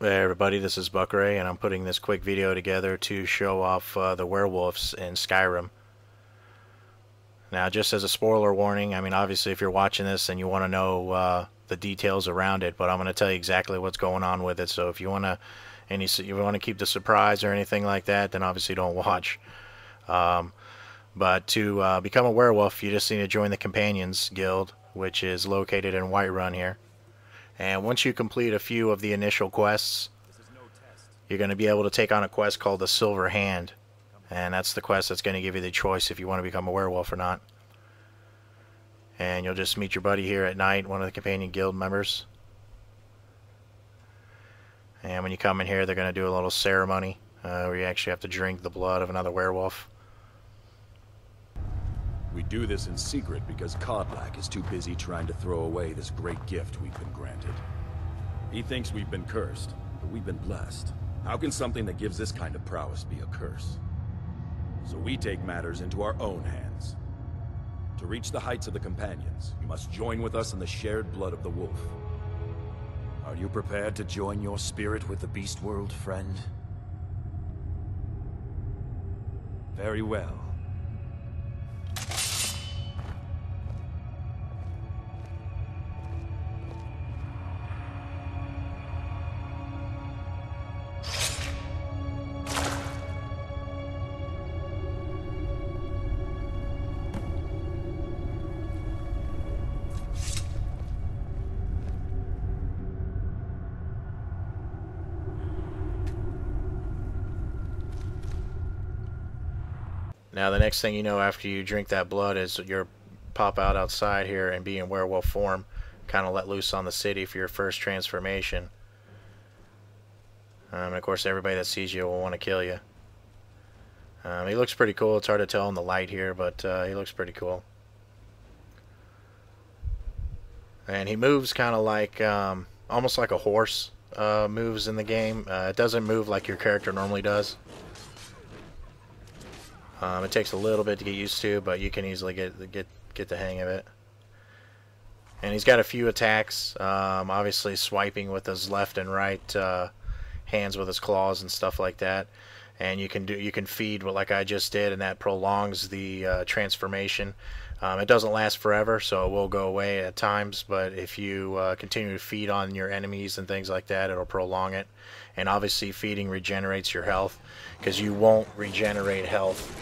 Hey everybody, this is Buckray, and I'm putting this quick video together to show off the werewolves in Skyrim. Now, just as a spoiler warning, I mean, obviously if you're watching this and you want to know the details around it, but I'm going to tell you exactly what's going on with it, so if you want to keep the surprise or anything like that, then obviously don't watch. But to become a werewolf, you just need to join the Companions Guild, which is located in Whiterun here. And once you complete a few of the initial quests, you're going to be able to take on a quest called the Silver Hand. And that's the quest that's going to give you the choice if you want to become a werewolf or not. And you'll just meet your buddy here at night, one of the Companion Guild members. And when you come in here, they're going to do a little ceremony where you actually have to drink the blood of another werewolf. We do this in secret because Kodlak is too busy trying to throw away this great gift we've been granted. He thinks we've been cursed, but we've been blessed. How can something that gives this kind of prowess be a curse? So we take matters into our own hands. To reach the heights of the Companions, you must join with us in the shared blood of the wolf. Are you prepared to join your spirit with the beast world, friend? Very well. Now the next thing you know after you drink that blood is you'll pop out outside here and be in werewolf form, kind of let loose on the city for your first transformation. And of course everybody that sees you will want to kill you. He looks pretty cool. It's hard to tell in the light here, but he looks pretty cool. And he moves kind of like almost like a horse moves in the game. It doesn't move like your character normally does. It takes a little bit to get used to, but you can easily get the hang of it. And he's got a few attacks. Obviously, swiping with his left and right hands with his claws and stuff like that. And you can feed like I just did, and that prolongs the transformation. It doesn't last forever, so it will go away at times. But if you continue to feed on your enemies and things like that, it'll prolong it. And obviously, feeding regenerates your health, because you won't regenerate health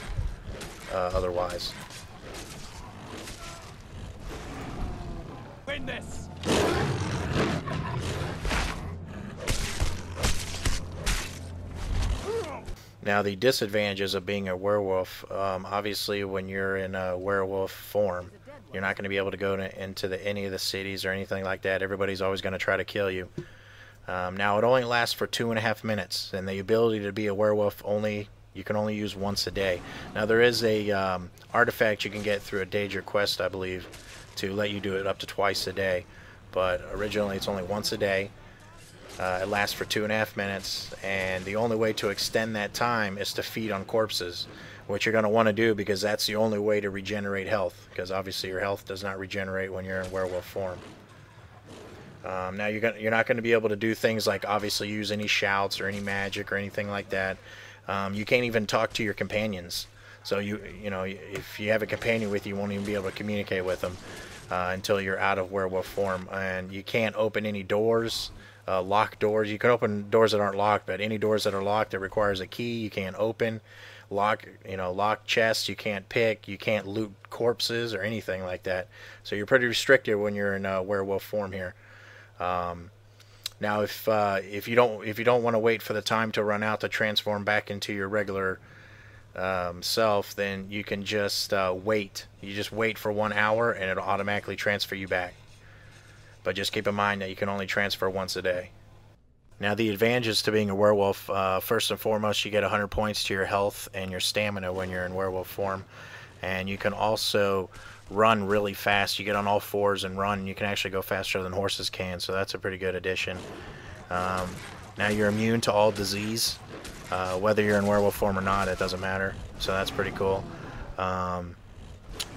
otherwise. Win this! Now the disadvantages of being a werewolf, obviously when you're in a werewolf form, you're not going to be able to go into any of the cities or anything like that. Everybody's always going to try to kill you. Now it only lasts for 2.5 minutes, and the ability to be a werewolf you can only use once a day. Now there is a artifact you can get through a Daedric quest, I believe, to let you do it up to twice a day, but originally it's only once a day. It lasts for 2.5 minutes, and the only way to extend that time is to feed on corpses, which you're going to want to do because that's the only way to regenerate health, because obviously your health does not regenerate when you're in werewolf form. Now you're not going to be able to do things like obviously use any shouts or any magic or anything like that. You can't even talk to your companions. So you know if you have a companion with you, you won't even be able to communicate with them until you're out of werewolf form. And you can't open any doors, lock doors. You can open doors that aren't locked, but any doors that are locked that requires a key, you can't open. Lock chests you can't pick. You can't loot corpses or anything like that. So you're pretty restricted when you're in werewolf form here. Now, if you don't want to wait for the time to run out to transform back into your regular self, then you can just wait. You just wait for 1 hour, and it'll automatically transfer you back. But just keep in mind that you can only transfer once a day. Now, the advantages to being a werewolf: first and foremost, you get 100 points to your health and your stamina when you're in werewolf form, and you can also run really fast. You get on all fours and run, and you can actually go faster than horses can, so that's a pretty good addition. Now you're immune to all disease, whether you're in werewolf form or not, it doesn't matter, so that's pretty cool.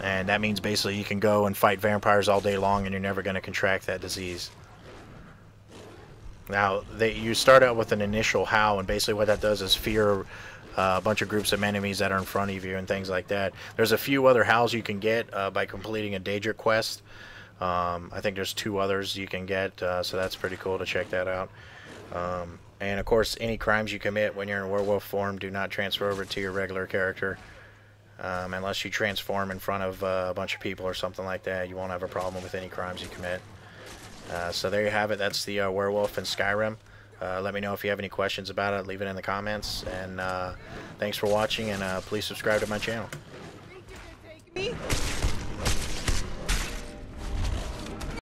And that means basically you can go and fight vampires all day long and you're never going to contract that disease. Now, you start out with an initial howl, and basically what that does is fear a bunch of groups of enemies that are in front of you and things like that. There's a few other howls you can get by completing a Daedric quest. I think there's 2 others you can get, so that's pretty cool to check that out. And of course, any crimes you commit when you're in werewolf form do not transfer over to your regular character. Unless you transform in front of a bunch of people or something like that, you won't have a problem with any crimes you commit. So there you have it. That's the werewolf in Skyrim. Let me know if you have any questions about it. Leave it in the comments. And thanks for watching, and please subscribe to my channel.